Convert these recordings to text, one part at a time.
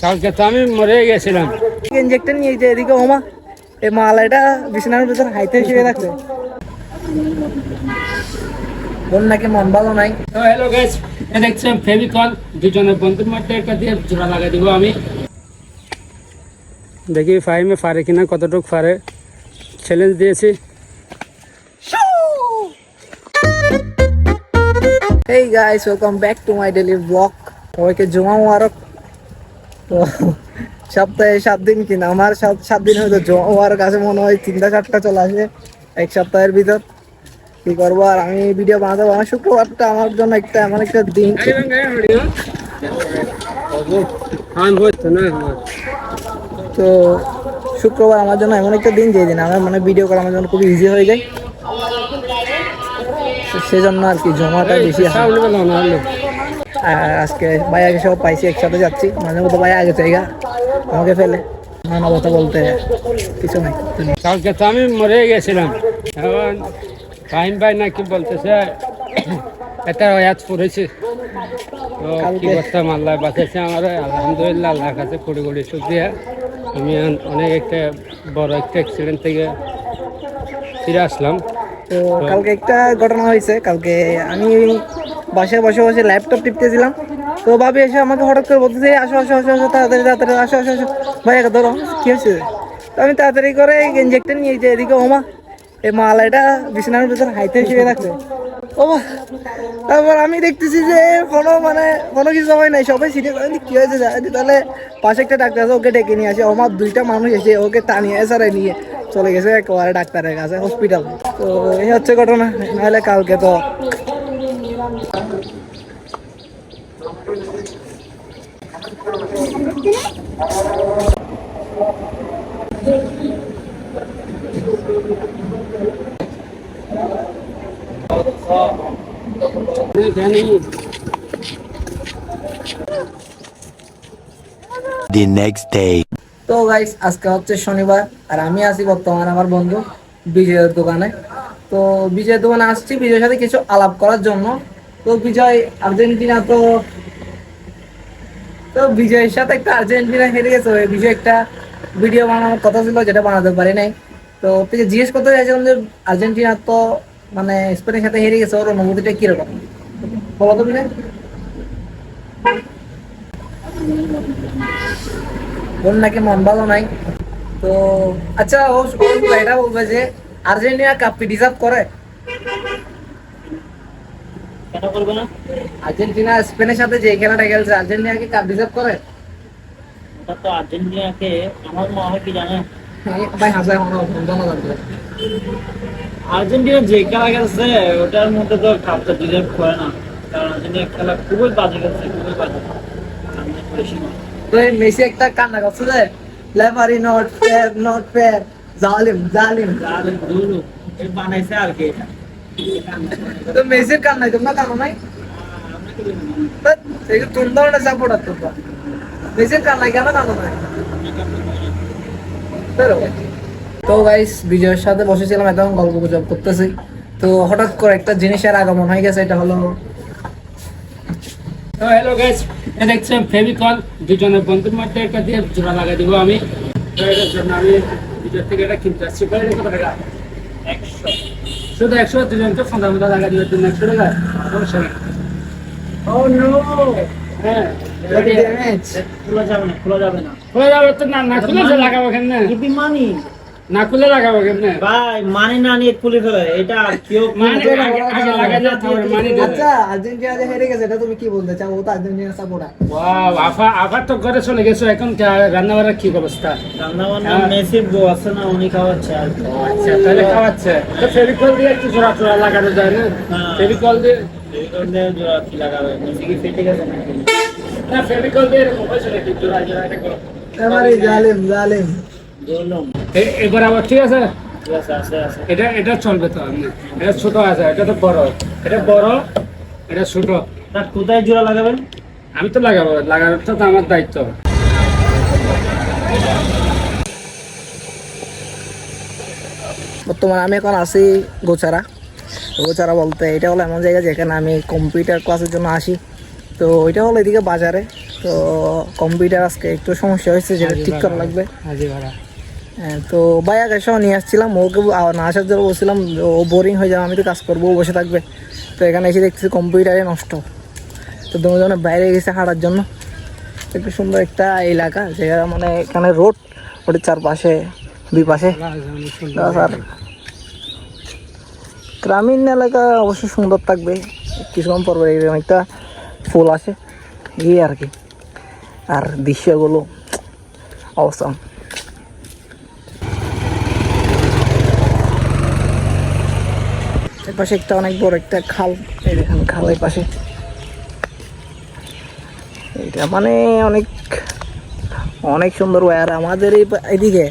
কালকে তো আমি মরে গেছিলাম। ইনজেকশন নিয়ে যে এদিকে ওমা এই মালাটা বিছানার ভিতর হাইতে শুয়ে রাখছে। বোন নাকি মন ভালো নাই। তো হ্যালো গাইস, দেখছেন ফেভিকল দুজনের বন্ধুর মধ্যে একটা দিয়ে জোড়া লাগাই দিব আমি। দেখি ফাইমে পারে কিনা, কতটুকু পারে। চ্যালেঞ্জ দিয়েছি। Hey guys, welcome back to my daily vlog. সবাইকে জুমা মুবারক। তো সপ্তাহে 7 দিন কিনা আমার 7 দিন হয়তো জুমা মুবারক আছে মনে হয় 3টা-4টা চলে আসে এক সপ্তাহের ভিতর। কি করবো আর আমি ভিডিও বানাতে পারবো। শুক্রবারটা আমার জন্য একটা এমন একটা দিন। তো শুক্রবার আমার জন্য এমন একটা দিন যেদিন আমার মানে ভিডিও করা আমার জন্য খুব ইজি হয়ে যায়। সেজন্য আর কি জমাটা বেশি। আজকে ভাই আগে সব পাইছি, একসাথে যাচ্ছি। মাঝে মধ্যে ভাই আগে জায়গা আমাকে ফেলে নানা কথা বলতে কিছু নাই। কালকে তো আমি মরে গেছিলাম। এখন ফাইম ভাই নাকি বলতেছে একটা আয়াত পড়েছে। তো কি করতাম, আল্লাহ বাঁচাইছে আমার, আলহামদুলিল্লাহ। আল্লাহর কাছে কোটি কোটি শুকরিয়া। আমি অনেক একটা বড় একটা অ্যাক্সিডেন্ট থেকে ফিরে আসলাম। তো কালকে একটা ঘটনা হয়েছে। কালকে আমি বাসায় বসে বসে ল্যাপটপ টিপতেছিলাম। তো ভাবি এসে আমাকে হঠাৎ করে বলতেছে আসো আসো আসো আসো তাড়াতাড়ি তাড়াতাড়ি আসো আসো আসো ভাই একটা ধরো কি হয়েছে। তো আমি তাড়াতাড়ি করে ইনজেকশন নিয়ে যে এদিকে ওমা এই মালাটা বিছানার ভিতর হাইতে শুয়ে রাখছে। ও তারপর আমি দেখতেছি যে কোনো কিছু হয় নাই, সবাই সিটে কি হয়েছে তাহলে পাশে একটা ডাক্তার আছে, ওকে ডেকে নিয়ে আসে। আমার 2টা মানুষ এসে ওকে টানিয়ে এসারে নিয়ে চলে গেছে একেবারে ডাক্তারের কাছে, হসপিটাল। তো এই হচ্ছে ঘটনা। নাহলে কালকে তো the next day. তো গাইস আজকে হচ্ছে শনিবার আর আমি আছি বর্তমানে আমার বন্ধু বিজয়ের দোকানে। তো বিজয়ের দোকানে আসছি বিজয়ের সাথে কিছু আলাপ করার জন্য। তো বিজয় আর্জেন্টিনা, তো বিজয়ের সাথে একটা আর্জেন্টিনা হেরে গেছে। বিজয় একটা ভিডিও বানানোর কথা ছিল যেটা বানাতে পারি নাই। তো থেকে জিজ্ঞেস করতে চাইছিলাম যে আর্জেন্টিনা তো মানে স্পেনের সাথে হেরে গেছে, ওর অনুভূতিটা কিরকম বলো তো বিজয়। বোন নাকি মন ভালো নাই। তো আচ্ছা ও এটা বলবে যে আর্জেন্টিনা কাপটি ডিজার্ভ করে? কেন করবে না? আর্জেন্টিনা স্পেনের সাথে যে খেলাটা খেলছে, আর্জেন্টিনা কি কাপ ডিজার্ভ করে? ওটা তো আর্জেন্টিনাকে আমার মনে হয় কি জানেন, ভাই হাজার ধন্যবাদ। আর্জেন্টিনা যে খেলা খেলছে ওটার মধ্যে তো কাপটা ডিজার্ভ করে না, কারণ আর্জেন্টিনা খেলা খুবই বাজে খেলছে, খুবই বাজে। তো এই মেসি একটা কান্না করছে যে লেফারি নট ফেয়ার জালিম জালিম জালিম দুলু এ বানাইছে আর কি। তো মেসির কান্নাই তোমরা কানো নাই? তুমি ধরনের সাপোর্টার তোমরা, মেসির কান্নাই কেন কানো নাই? তো গাইস বিজয়ের সাথে বসেছিলাম, এখন গল্প গুজব করতেছি। তো হঠাৎ করে একটা জিনিসের আগমন হয়ে গেছে, এটা হলো। তো হ্যালো গাইস, দেখছেন ফেভিকল দুজনের বন্ধুর মধ্যে একটা দিয়ে জোড়া লাগাই দিব আমি। তো এটার জন্য আমি ভিতর থেকে এটা কিনতে আসছি। কত টাকা? 100। শুধু 100, দুজনকে ফোনটা লাগাই দিবে 100 টাকা। সমস্যা নেই। ও নো, হ্যাঁ খোলা যাবে না, খোলা যাবে না। খোলা যাবে তো না, না খুলে লাগাবো কেমনে? যদি মানি না খুলে লাগাবো কেমনে? ভাই মানি না নিয়ে খুলে ফেলে এটা আর কেউ মানে আগে লাগাই না, তারপরে মানি দেবে। আচ্ছা আর্জেন্টিনা যে হেরে গেছে এটা তুমি কি বলতে চাও? ও তো আর্জেন্টিনা সাপোর্টার। ওয়াও, আফা তো ঘরে চলে গেছো, এখন রান্না বান্নার কি অবস্থা? রান্না বান্না মেসির বউ আছে না, উনি খাওয়াচ্ছে আর কি। আচ্ছা তাহলে খাওয়াচ্ছে তো ফেভিকল দিয়ে একটু জোড়া টোড়া লাগানো যায় না? ফেভিকল দিয়ে জোড়া কি লাগাবে? মেসি কি ফেটে গেছে নাকি? না, ফেভিকল দিয়ে এরকম হয়েছে নাকি? জোড়া জোড়া এটা করো। এবারে জালিম জালিম। বললাম এবার আবার ঠিক আছে। ঠিক আছে, আছে আছে। এটা চলবে তো। এটা ছোট আছে, এটা তো বড়। এটা বড়, এটা ছোট। তা কোথায় জোড়া লাগাবেন? আমি তো লাগাবো, লাগানোর তো আমার দায়িত্ব। বর্তমানে আমি এখন আছি গোচারা। গোচারা বলতে এটা হলো এমন জায়গা যেখানে আমি কম্পিউটার ক্লাসের জন্য আসি। তো ওইটা হলো এদিকে বাজারে। তো কম্পিউটার আজকে একটু সমস্যা হয়েছে, যেটা ঠিক করা লাগবে। হাজি ভাড়া তো বাইক এসেও নিয়ে আসছিলাম, ওকে না আসার জন্য বলছিলাম, ও বোরিং হয়ে যাবে, আমি তো কাজ করবো, ও বসে থাকবে। তো এখানে এসে দেখতেছি কম্পিউটারে নষ্ট। তো দুজনে বাইরে গেছে হাঁটার জন্য। একটু সুন্দর একটা এলাকা, যেখানে মানে এখানে রোড, ওটার চারপাশে দুই পাশে আর গ্রামীণ এলাকা অবশ্যই সুন্দর থাকবে। কিছুক্ষণ পর এরকম একটা ফুল আসে এই আর কি, আর দৃশ্যগুলো অবস্থা। এর পাশে একটা অনেক বড় একটা খাল, এই দেখেন খালের পাশে এটা মানে অনেক অনেক সুন্দর। আর আমাদের এদিকে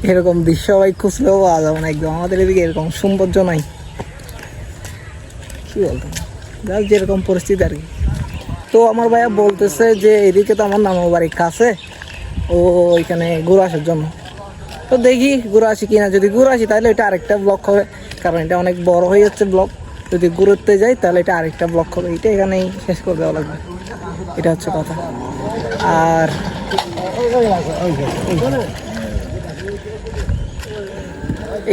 এরকম দৃশ্য ভাই খুঁজলেও পাওয়া যাবে না একদম। আমাদের এদিকে এরকম সৌন্দর্য নাই, কি বলতো, যার যেরকম পরিস্থিতি আর কি। তো আমার ভাইয়া বলতেছে যে এদিকে তো আমার নানুর বাড়ির কাছে, ও ওইখানে ঘুরে আসার জন্য। তো দেখি ঘুরে আসি কিনা, যদি ঘুরে আসি তাহলে এটা আরেকটা ব্লক হবে, কারণ এটা অনেক বড় হয়ে যাচ্ছে ব্লক। যদি ঘুরতে যাই তাহলে এটা আরেকটা ব্লক হবে, এটা এখানেই শেষ করে দেওয়া লাগবে, এটা হচ্ছে কথা। আর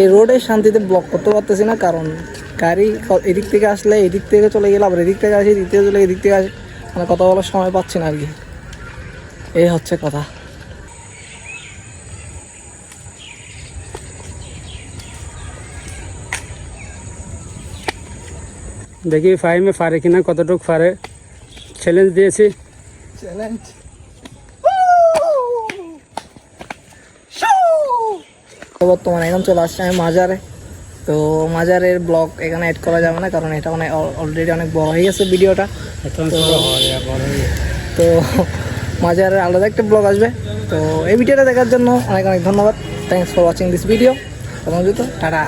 এই রোডের শান্তিতে ব্লক করতে পারতেছি না, কারণ গাড়ি এদিক থেকে আসলে এদিক থেকে চলে গেলে, আবার এদিক থেকে আসে, এদিক থেকে চলে এদিক থেকে আসে, মানে কথা বলার সময় পাচ্ছি না আর কি, এই হচ্ছে কথা। দেখি ফাইমে পারে কিনা, কতটুকু পারে। চ্যালেঞ্জ দিয়েছি। চ্যালেঞ্জ তো বর্তমানে এখন চলে আসছে আমি মাজারে। তো মাজারের ব্লগ এখানে অ্যাড করা যাবে না, কারণ এটা মানে অলরেডি অনেক বড় হয়ে গেছে ভিডিওটা। তো মাজারের আলাদা একটা ব্লগ আসবে। তো এই ভিডিওটা দেখার জন্য অনেক অনেক ধন্যবাদ। Thanks for watching this video. Tata.